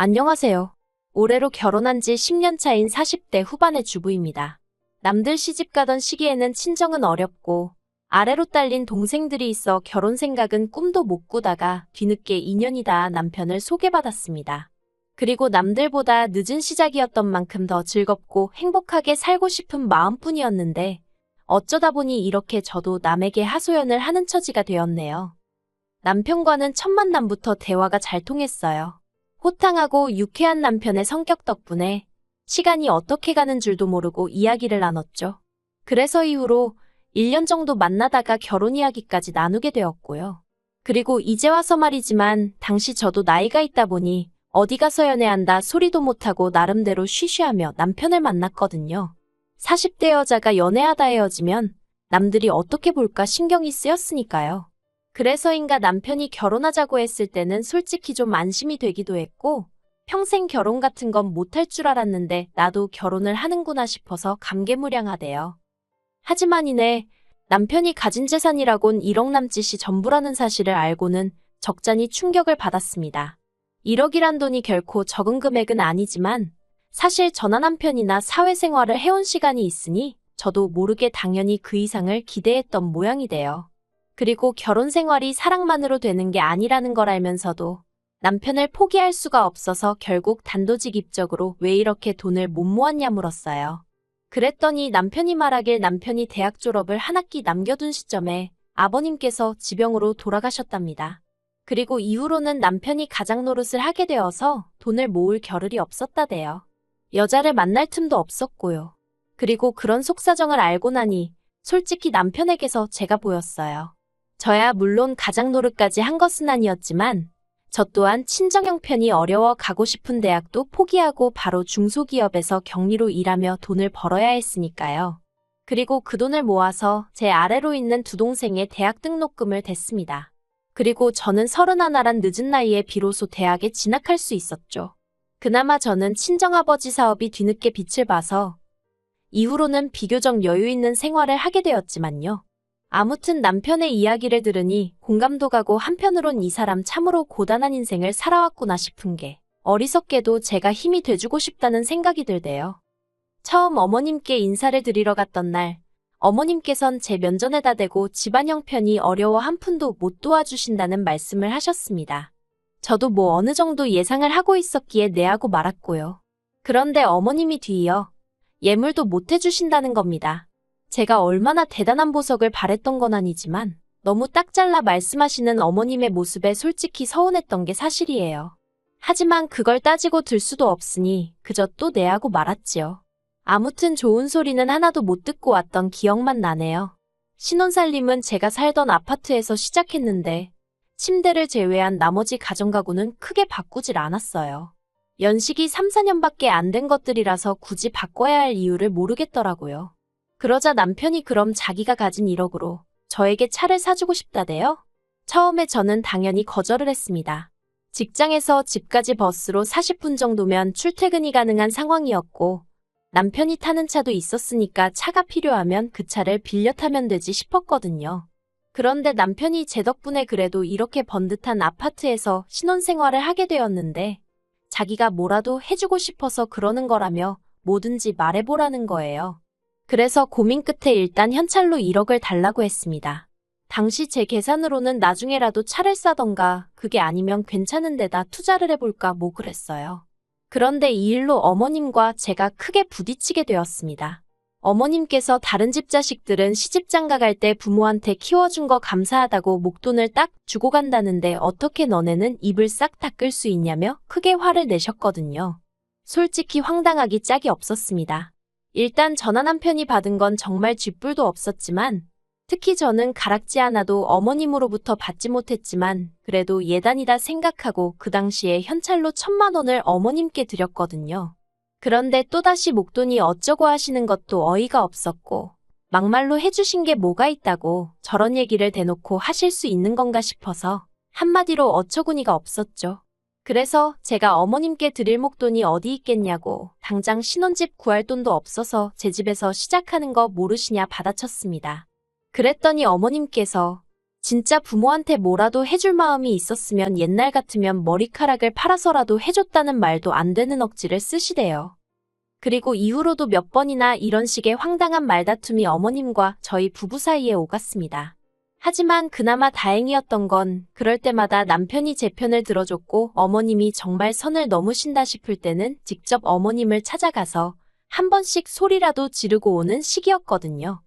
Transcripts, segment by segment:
안녕하세요. 올해로 결혼한 지 10년 차인 40대 후반의 주부입니다. 남들 시집가던 시기에는 친정은 어렵고 아래로 딸린 동생들이 있어 결혼 생각은 꿈도 못 꾸다가 뒤늦게 인연이 닿아 남편을 소개받았습니다. 그리고 남들보다 늦은 시작이었던 만큼 더 즐겁고 행복하게 살고 싶은 마음뿐이었는데 어쩌다 보니 이렇게 저도 남에게 하소연을 하는 처지가 되었네요. 남편과는 첫 만남부터 대화가 잘 통했어요. 호탕하고 유쾌한 남편의 성격 덕분에 시간이 어떻게 가는 줄도 모르고 이야기를 나눴죠. 그래서 이후로 1년 정도 만나다가 결혼 이야기까지 나누게 되었고요. 그리고 이제 와서 말이지만 당시 저도 나이가 있다 보니 어디 가서 연애한다 소리도 못하고 나름대로 쉬쉬하며 남편을 만났거든요. 40대 여자가 연애하다 헤어지면 남들이 어떻게 볼까 신경이 쓰였으니까요. 그래서인가 남편이 결혼하자고 했을 때는 솔직히 좀 안심이 되기도 했고 평생 결혼 같은 건 못할 줄 알았는데 나도 결혼을 하는구나 싶어서 감개무량하대요. 하지만 이내 남편이 가진 재산이라곤 1억 남짓이 전부라는 사실을 알고는 적잖이 충격을 받았습니다. 1억이란 돈이 결코 적은 금액은 아니지만 사실 저나 남편이나 사회생활을 해온 시간이 있으니 저도 모르게 당연히 그 이상을 기대했던 모양이 돼요. 그리고 결혼 생활이 사랑만으로 되는 게 아니라는 걸 알면서도 남편을 포기할 수가 없어서 결국 단도직입적으로 왜 이렇게 돈을 못 모았냐 물었어요. 그랬더니 남편이 말하길 남편이 대학 졸업을 한 학기 남겨둔 시점에 아버님께서 지병으로 돌아가셨답니다. 그리고 이후로는 남편이 가장 노릇을 하게 되어서 돈을 모을 겨를이 없었다대요. 여자를 만날 틈도 없었고요. 그리고 그런 속사정을 알고 나니 솔직히 남편에게서 제가 보였어요. 저야 물론 가장 노릇까지 한 것은 아니었지만 저 또한 친정 형편이 어려워 가고 싶은 대학도 포기하고 바로 중소기업에서 격리로 일하며 돈을 벌어야 했으니까요. 그리고 그 돈을 모아서 제 아래로 있는 두 동생의 대학 등록금을 댔습니다. 그리고 저는 31란 늦은 나이에 비로소 대학에 진학할 수 있었죠. 그나마 저는 친정아버지 사업이 뒤늦게 빛을 봐서 이후로는 비교적 여유 있는 생활을 하게 되었지만요. 아무튼 남편의 이야기를 들으니 공감도 가고 한편으론 이 사람 참으로 고단한 인생을 살아왔구나 싶은 게 어리석게도 제가 힘이 돼주고 싶다는 생각이 들대요. 처음 어머님께 인사를 드리러 갔던 날 어머님께선 제 면전에다 대고 집안 형편이 어려워 한 푼도 못 도와주신다는 말씀을 하셨습니다. 저도 뭐 어느 정도 예상을 하고 있었기에 네하고 말았고요. 그런데 어머님이 뒤이어 예물도 못 해주신다는 겁니다. 제가 얼마나 대단한 보석을 바랬던 건 아니지만 너무 딱 잘라 말씀하시는 어머님의 모습에 솔직히 서운했던 게 사실이에요. 하지만 그걸 따지고 들 수도 없으니 그저 또 네하고 말았지요. 아무튼 좋은 소리는 하나도 못 듣고 왔던 기억만 나네요. 신혼살림은 제가 살던 아파트에서 시작했는데 침대를 제외한 나머지 가정가구는 크게 바꾸질 않았어요. 연식이 3, 4년밖에 안 된 것들이라서 굳이 바꿔야 할 이유를 모르겠더라고요. 그러자 남편이 그럼 자기가 가진 1억으로 저에게 차를 사주고 싶다대요? 처음에 저는 당연히 거절을 했습니다. 직장에서 집까지 버스로 40분 정도면 출퇴근이 가능한 상황이었고 남편이 타는 차도 있었으니까 차가 필요하면 그 차를 빌려 타면 되지 싶었거든요. 그런데 남편이 제 덕분에 그래도 이렇게 번듯한 아파트에서 신혼생활을 하게 되었는데 자기가 뭐라도 해주고 싶어서 그러는 거라며 뭐든지 말해보라는 거예요. 그래서 고민 끝에 일단 현찰로 1억을 달라고 했습니다. 당시 제 계산으로는 나중에라도 차를 사던가 그게 아니면 괜찮은 데다 투자를 해볼까 뭐 그랬어요. 그런데 이 일로 어머님과 제가 크게 부딪히게 되었습니다. 어머님께서 다른 집 자식들은 시집장가 갈 때 부모한테 키워준 거 감사하다고 목돈을 딱 주고 간다는데 어떻게 너네는 입을 싹 닦을 수 있냐며 크게 화를 내셨거든요. 솔직히 황당하기 짝이 없었습니다. 일단 저나 남편이 받은 건 정말 쥐뿔도 없었지만 특히 저는 가락지 하나도 어머님으로부터 받지 못했지만 그래도 예단이다 생각하고 그 당시에 현찰로 1,000만 원을 어머님께 드렸거든요. 그런데 또다시 목돈이 어쩌고 하시는 것도 어이가 없었고 막말로 해주신 게 뭐가 있다고 저런 얘기를 대놓고 하실 수 있는 건가 싶어서 한마디로 어처구니가 없었죠. 그래서 제가 어머님께 드릴 목돈이 어디 있겠냐고 당장 신혼집 구할 돈도 없어서 제 집에서 시작하는 거 모르시냐 받아쳤습니다. 그랬더니 어머님께서 진짜 부모한테 뭐라도 해줄 마음이 있었으면 옛날 같으면 머리카락을 팔아서라도 해줬다는 말도 안 되는 억지를 쓰시대요. 그리고 이후로도 몇 번이나 이런 식의 황당한 말다툼이 어머님과 저희 부부 사이에 오갔습니다. 하지만 그나마 다행이었던 건 그럴 때마다 남편이 제 편을 들어줬고 어머님이 정말 선을 넘으신다 싶을 때는 직접 어머님을 찾아가서 한 번씩 소리라도 지르고 오는 시기였거든요.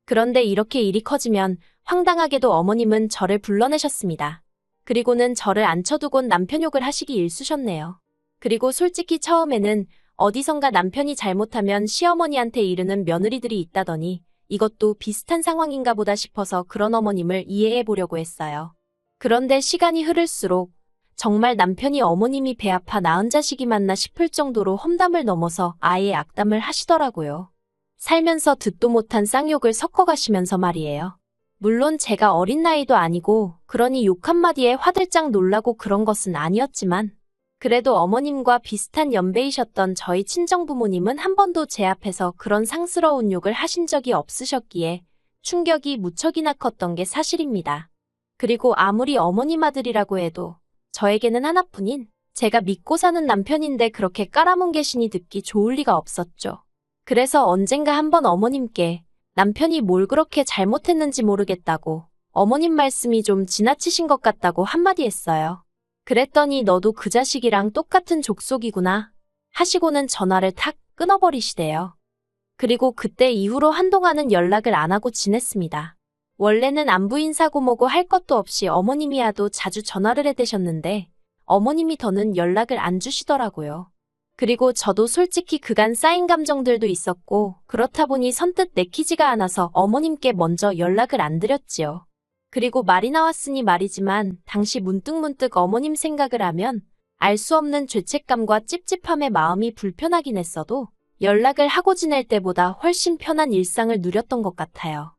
그런데 이렇게 일이 커지면 황당하게도 어머님은 저를 불러내셨습니다. 그리고는 저를 앉혀두곤 남편 욕을 하시기 일쑤셨네요. 그리고 솔직히 처음에는 어디선가 남편이 잘못하면 시어머니한테 이르는 며느리들이 있다더니 이것도 비슷한 상황인가 보다 싶어서 그런 어머님을 이해해 보려고 했어요. 그런데 시간이 흐를수록 정말 남편이 어머님이 배 아파 낳은 자식이 맞나 싶을 정도로 험담을 넘어서 아예 악담을 하시더라고요. 살면서 듣도 못한 쌍욕을 섞어가시면서 말이에요. 물론 제가 어린 나이도 아니고 그러니 욕 한마디에 화들짝 놀라고 그런 것은 아니었지만 그래도 어머님과 비슷한 연배이셨던 저희 친정부모님은 한 번도 제 앞에서 그런 상스러운 욕을 하신 적이 없으셨기에 충격이 무척이나 컸던 게 사실입니다. 그리고 아무리 어머님 아들이라고 해도 저에게는 하나뿐인 제가 믿고 사는 남편인데 그렇게 깔아뭉개시니 듣기 좋을 리가 없었죠. 그래서 언젠가 한번 어머님께 남편이 뭘 그렇게 잘못했는지 모르겠다고 어머님 말씀이 좀 지나치신 것 같다고 한마디 했어요. 그랬더니 너도 그 자식이랑 똑같은 족속이구나 하시고는 전화를 탁 끊어버리시대요. 그리고 그때 이후로 한동안은 연락을 안 하고 지냈습니다. 원래는 안부 인사고 뭐고 할 것도 없이 어머님이야도 자주 전화를 해대셨는데 어머님이 더는 연락을 안 주시더라고요. 그리고 저도 솔직히 그간 쌓인 감정들도 있었고 그렇다 보니 선뜻 내키지가 않아서 어머님께 먼저 연락을 안 드렸지요. 그리고 말이 나왔으니 말이지만 당시 문득문득 어머님 생각을 하면 알 수 없는 죄책감과 찝찝함에 마음이 불편하긴 했어도 연락을 하고 지낼 때보다 훨씬 편한 일상을 누렸던 것 같아요.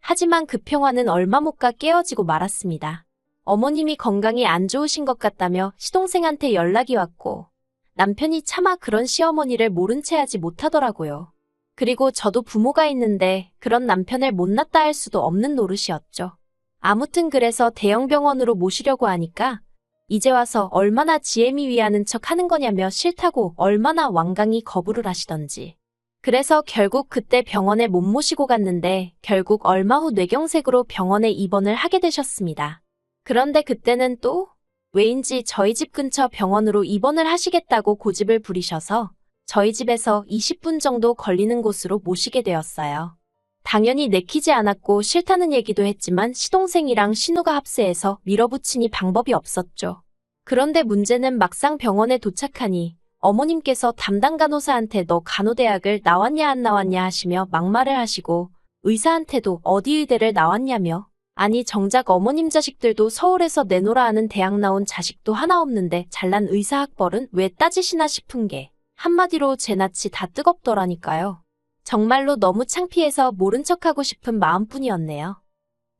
하지만 그 평화는 얼마 못 가 깨어지고 말았습니다. 어머님이 건강이 안 좋으신 것 같다며 시동생한테 연락이 왔고 남편이 차마 그런 시어머니를 모른 채 하지 못하더라고요. 그리고 저도 부모가 있는데 그런 남편을 못났다 할 수도 없는 노릇이었죠. 아무튼 그래서 대형병원으로 모시려고 하니까 이제 와서 얼마나 지혜미 위하는 척 하는 거냐며 싫다고 얼마나 완강히 거부를 하시던지. 그래서 결국 그때 병원에 못 모시고 갔는데 결국 얼마 후 뇌경색으로 병원에 입원을 하게 되셨습니다. 그런데 그때는 또 왜인지 저희 집 근처 병원으로 입원을 하시겠다고 고집을 부리셔서 저희 집에서 20분 정도 걸리는 곳으로 모시게 되었어요. 당연히 내키지 않았고 싫다는 얘기도 했지만 시동생이랑 신우가 합세해서 밀어붙이니 방법이 없었죠. 그런데 문제는 막상 병원에 도착하니 어머님께서 담당 간호사한테 너 간호대학을 나왔냐 안 나왔냐 하시며 막말을 하시고 의사한테도 어디 의대를 나왔냐며 아니 정작 어머님 자식들도 서울에서 내노라 하는 대학 나온 자식도 하나 없는데 잘난 의사 학벌은 왜 따지시나 싶은 게 한마디로 제 낯이 다 뜨겁더라니까요. 정말로 너무 창피해서 모른 척하고 싶은 마음뿐이었네요.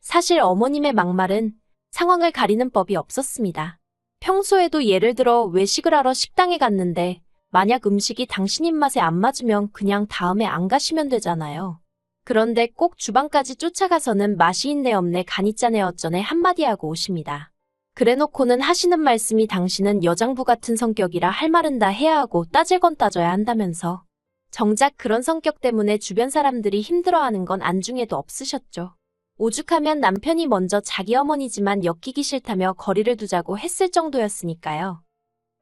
사실 어머님의 막말은 상황을 가리는 법이 없었습니다. 평소에도 예를 들어 외식을 하러 식당에 갔는데 만약 음식이 당신 입맛에 안 맞으면 그냥 다음에 안 가시면 되잖아요. 그런데 꼭 주방까지 쫓아가서는 맛이 있네 없네 간이 짜네 어쩌네 한마디 하고 오십니다. 그래놓고는 하시는 말씀이 당신은 여장부 같은 성격이라 할 말은 다 해야 하고 따질 건 따져야 한다면서. 정작 그런 성격 때문에 주변 사람들이 힘들어하는 건 안중에도 없으셨죠. 오죽하면 남편이 먼저 자기 어머니지만 엮이기 싫다며 거리를 두자고 했을 정도였으니까요.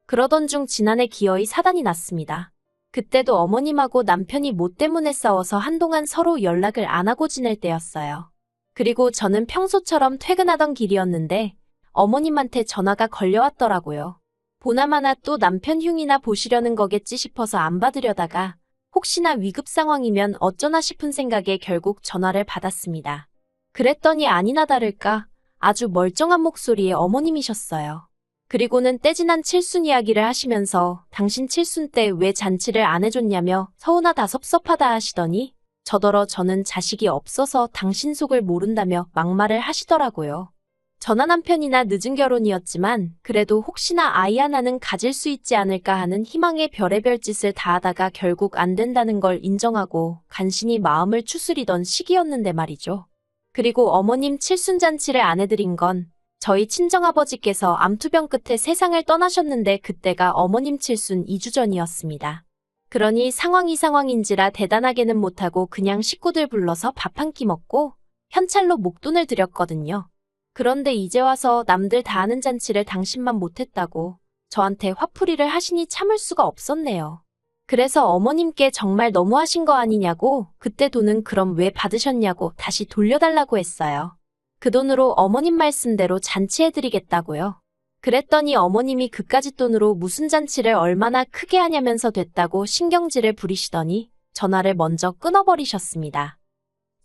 그러던 중 지난해 기어이 사단이 났습니다. 그때도 어머님하고 남편이 뭐 때문에 싸워서 한동안 서로 연락을 안 하고 지낼 때였어요. 그리고 저는 평소처럼 퇴근하던 길이었는데 어머님한테 전화가 걸려왔더라고요. 보나마나 또 남편 흉이나 보시려는 거겠지 싶어서 안 받으려다가 혹시나 위급 상황이면 어쩌나 싶은 생각에 결국 전화를 받았습니다. 그랬더니 아니나 다를까 아주 멀쩡한 목소리의 어머님이셨어요. 그리고는 떼지난 칠순 이야기를 하시면서 당신 칠순 때 왜 잔치를 안 해줬냐며 서운하다 섭섭하다 하시더니 저더러 저는 자식이 없어서 당신 속을 모른다며 막말을 하시더라고요. 저나 남편이나 늦은 결혼이었지만 그래도 혹시나 아이 하나는 가질 수 있지 않을까 하는 희망의 별의별 짓을 다 하다가 결국 안 된다는 걸 인정하고 간신히 마음을 추스리던 시기였는데 말이죠. 그리고 어머님 칠순잔치를 안 해드린 건 저희 친정아버지께서 암투병 끝에 세상을 떠나셨는데 그때가 어머님 칠순 2주 전이었습니다. 그러니 상황인지라 대단하게는 못하고 그냥 식구들 불러서 밥 한 끼 먹고 현찰로 목돈을 드렸거든요. 그런데 이제 와서 남들 다 하는 잔치를 당신만 못했다고 저한테 화풀이를 하시니 참을 수가 없었네요. 그래서 어머님께 정말 너무하신 거 아니냐고 그때 돈은 그럼 왜 받으셨냐고 다시 돌려달라고 했어요. 그 돈으로 어머님 말씀대로 잔치해드리겠다고요. 그랬더니 어머님이 그까짓 돈으로 무슨 잔치를 얼마나 크게 하냐면서 됐다고 신경질을 부리시더니 전화를 먼저 끊어버리셨습니다.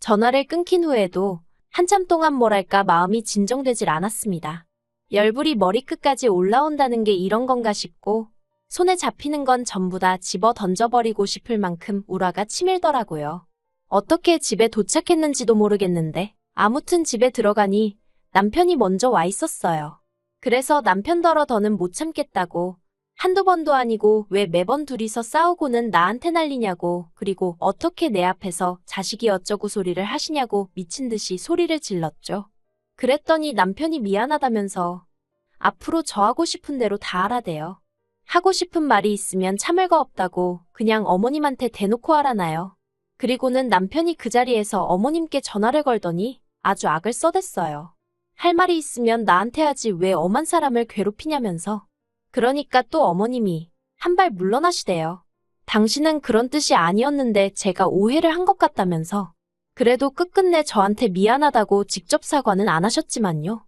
전화를 끊긴 후에도 한참 동안 뭐랄까 마음이 진정되질 않았습니다. 열불이 머리끝까지 올라온다는 게 이런 건가 싶고 손에 잡히는 건 전부 다 집어 던져버리고 싶을 만큼 우라가 치밀더라고요. 어떻게 집에 도착했는지도 모르겠는데 아무튼 집에 들어가니 남편이 먼저 와 있었어요. 그래서 남편더러 더는 못 참겠다고 한두 번도 아니고 왜 매번 둘이서 싸우고는 나한테 난리냐고 그리고 어떻게 내 앞에서 자식이 어쩌고 소리를 하시냐고 미친 듯이 소리를 질렀죠. 그랬더니 남편이 미안하다면서 앞으로 저 하고 싶은 대로 다 하라대요. 하고 싶은 말이 있으면 참을 거 없다고 그냥 어머님한테 대놓고 하라나요. 그리고는 남편이 그 자리에서 어머님께 전화를 걸더니 아주 악을 써댔어요. 할 말이 있으면 나한테 하지 왜 엄한 사람을 괴롭히냐면서. 그러니까 또 어머님이 한 발 물러나시대요. 당신은 그런 뜻이 아니었는데 제가 오해를 한 것 같다면서. 그래도 끝끝내 저한테 미안하다고 직접 사과는 안 하셨지만요.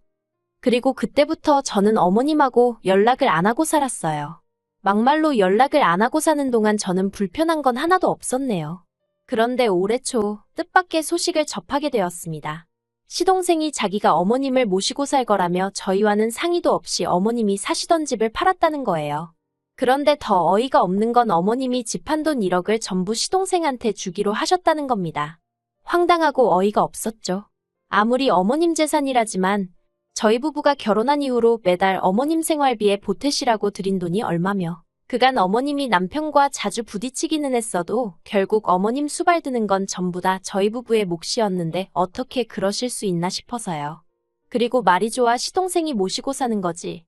그리고 그때부터 저는 어머님하고 연락을 안 하고 살았어요. 막말로 연락을 안 하고 사는 동안 저는 불편한 건 하나도 없었네요. 그런데 올해 초 뜻밖의 소식을 접하게 되었습니다. 시동생이 자기가 어머님을 모시고 살 거라며 저희와는 상의도 없이 어머님이 사시던 집을 팔았다는 거예요. 그런데 더 어이가 없는 건 어머님이 집 한 돈 1억을 전부 시동생한테 주기로 하셨다는 겁니다. 황당하고 어이가 없었죠. 아무리 어머님 재산이라지만 저희 부부가 결혼한 이후로 매달 어머님 생활비에 보태시라고 드린 돈이 얼마며 그간 어머님이 남편과 자주 부딪히기는 했어도 결국 어머님 수발 드는 건 전부 다 저희 부부의 몫이었는데 어떻게 그러실 수 있나 싶어서요. 그리고 말이 좋아 시동생이 모시고 사는 거지.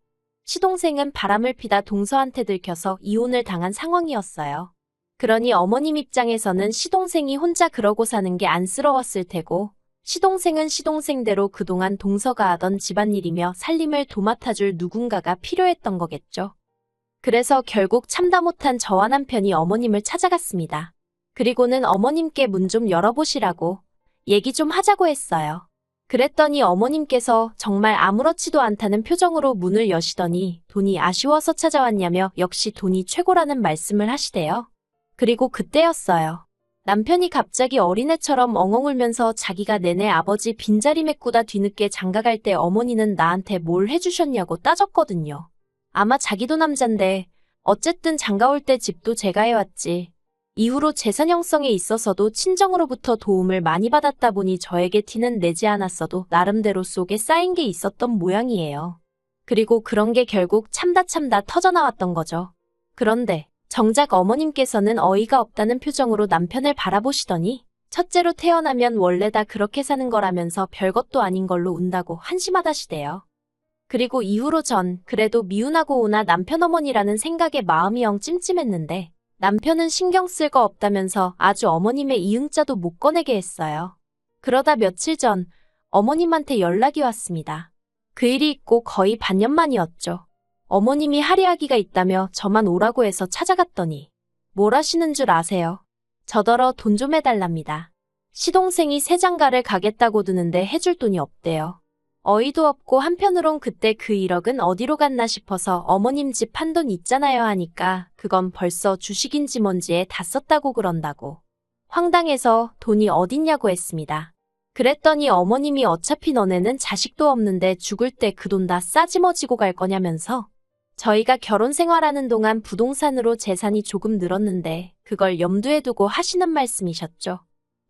시동생은 바람을 피다 동서한테 들켜서 이혼을 당한 상황이었어요. 그러니 어머님 입장에서는 시동생이 혼자 그러고 사는 게 안쓰러웠을 테고 시동생은 시동생대로 그동안 동서가 하던 집안일이며 살림을 도맡아줄 누군가가 필요했던 거겠죠. 그래서 결국 참다 못한 저와 남편이 어머님을 찾아갔습니다. 그리고는 어머님께 문 좀 열어보시라고 얘기 좀 하자고 했어요. 그랬더니 어머님께서 정말 아무렇지도 않다는 표정으로 문을 여시더니 돈이 아쉬워서 찾아왔냐며 역시 돈이 최고라는 말씀을 하시대요. 그리고 그때였어요. 남편이 갑자기 어린애처럼 엉엉 울면서 자기가 내내 아버지 빈자리 메꾸다 뒤늦게 장가갈 때 어머니는 나한테 뭘 해주셨냐고 따졌거든요. 아마 자기도 남잔데 어쨌든 장가올 때 집도 제가 해왔지. 이후로 재산 형성에 있어서도 친정으로부터 도움을 많이 받았다 보니 저에게 티는 내지 않았어도 나름대로 속에 쌓인 게 있었던 모양이에요. 그리고 그런 게 결국 참다 터져나왔던 거죠. 그런데 정작 어머님께서는 어이가 없다는 표정으로 남편을 바라보시더니 첫째로 태어나면 원래 다 그렇게 사는 거라면서 별것도 아닌 걸로 운다고 한심하다시대요. 그리고 이후로 전 그래도 미운하고 오나 남편 어머니라는 생각에 마음이 영 찜찜했는데 남편은 신경 쓸 거 없다면서 아주 어머님의 이응자도 못 꺼내게 했어요. 그러다 며칠 전 어머님한테 연락이 왔습니다. 그 일이 있고 거의 반년 만이었죠. 어머님이 할이하기가 있다며 저만 오라고 해서 찾아갔더니 뭘 하시는 줄 아세요? 저더러 돈 좀 해달랍니다. 시동생이 새장가를 가겠다고 드는데 해줄 돈이 없대요. 어이도 없고 한편으론 그때 그 1억은 어디로 갔나 싶어서 어머님 집 한 돈 있잖아요 하니까 그건 벌써 주식인지 뭔지에 다 썼다고 그런다고. 황당해서 돈이 어딨냐고 했습니다. 그랬더니 어머님이 어차피 너네는 자식도 없는데 죽을 때 그 돈 다 싸지머지고 갈 거냐면서 저희가 결혼 생활하는 동안 부동산으로 재산이 조금 늘었는데 그걸 염두에 두고 하시는 말씀이셨죠.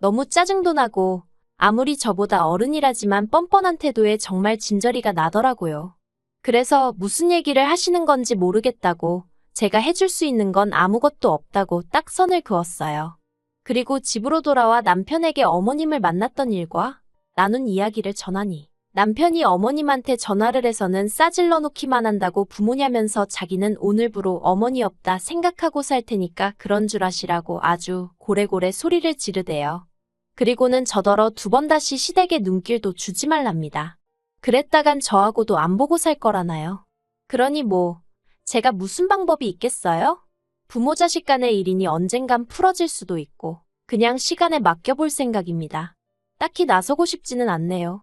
너무 짜증도 나고 아무리 저보다 어른이라지만 뻔뻔한 태도에 정말 진저리가 나더라고요. 그래서 무슨 얘기를 하시는 건지 모르겠다고 제가 해줄 수 있는 건 아무것도 없다고 딱 선을 그었어요. 그리고 집으로 돌아와 남편에게 어머님을 만났던 일과 나눈 이야기를 전하니 남편이 어머님한테 전화를 해서는 싸질러 놓기만 한다고 부모냐면서 자기는 오늘부로 어머니 없다 생각하고 살 테니까 그런 줄 아시라고 아주 고래고래 소리를 지르대요. 그리고는 저더러 두 번 다시 시댁에 눈길도 주지 말랍니다. 그랬다간 저하고도 안 보고 살 거라나요. 그러니 뭐 제가 무슨 방법이 있겠어요? 부모 자식 간의 일이니 언젠간 풀어질 수도 있고 그냥 시간에 맡겨볼 생각입니다. 딱히 나서고 싶지는 않네요.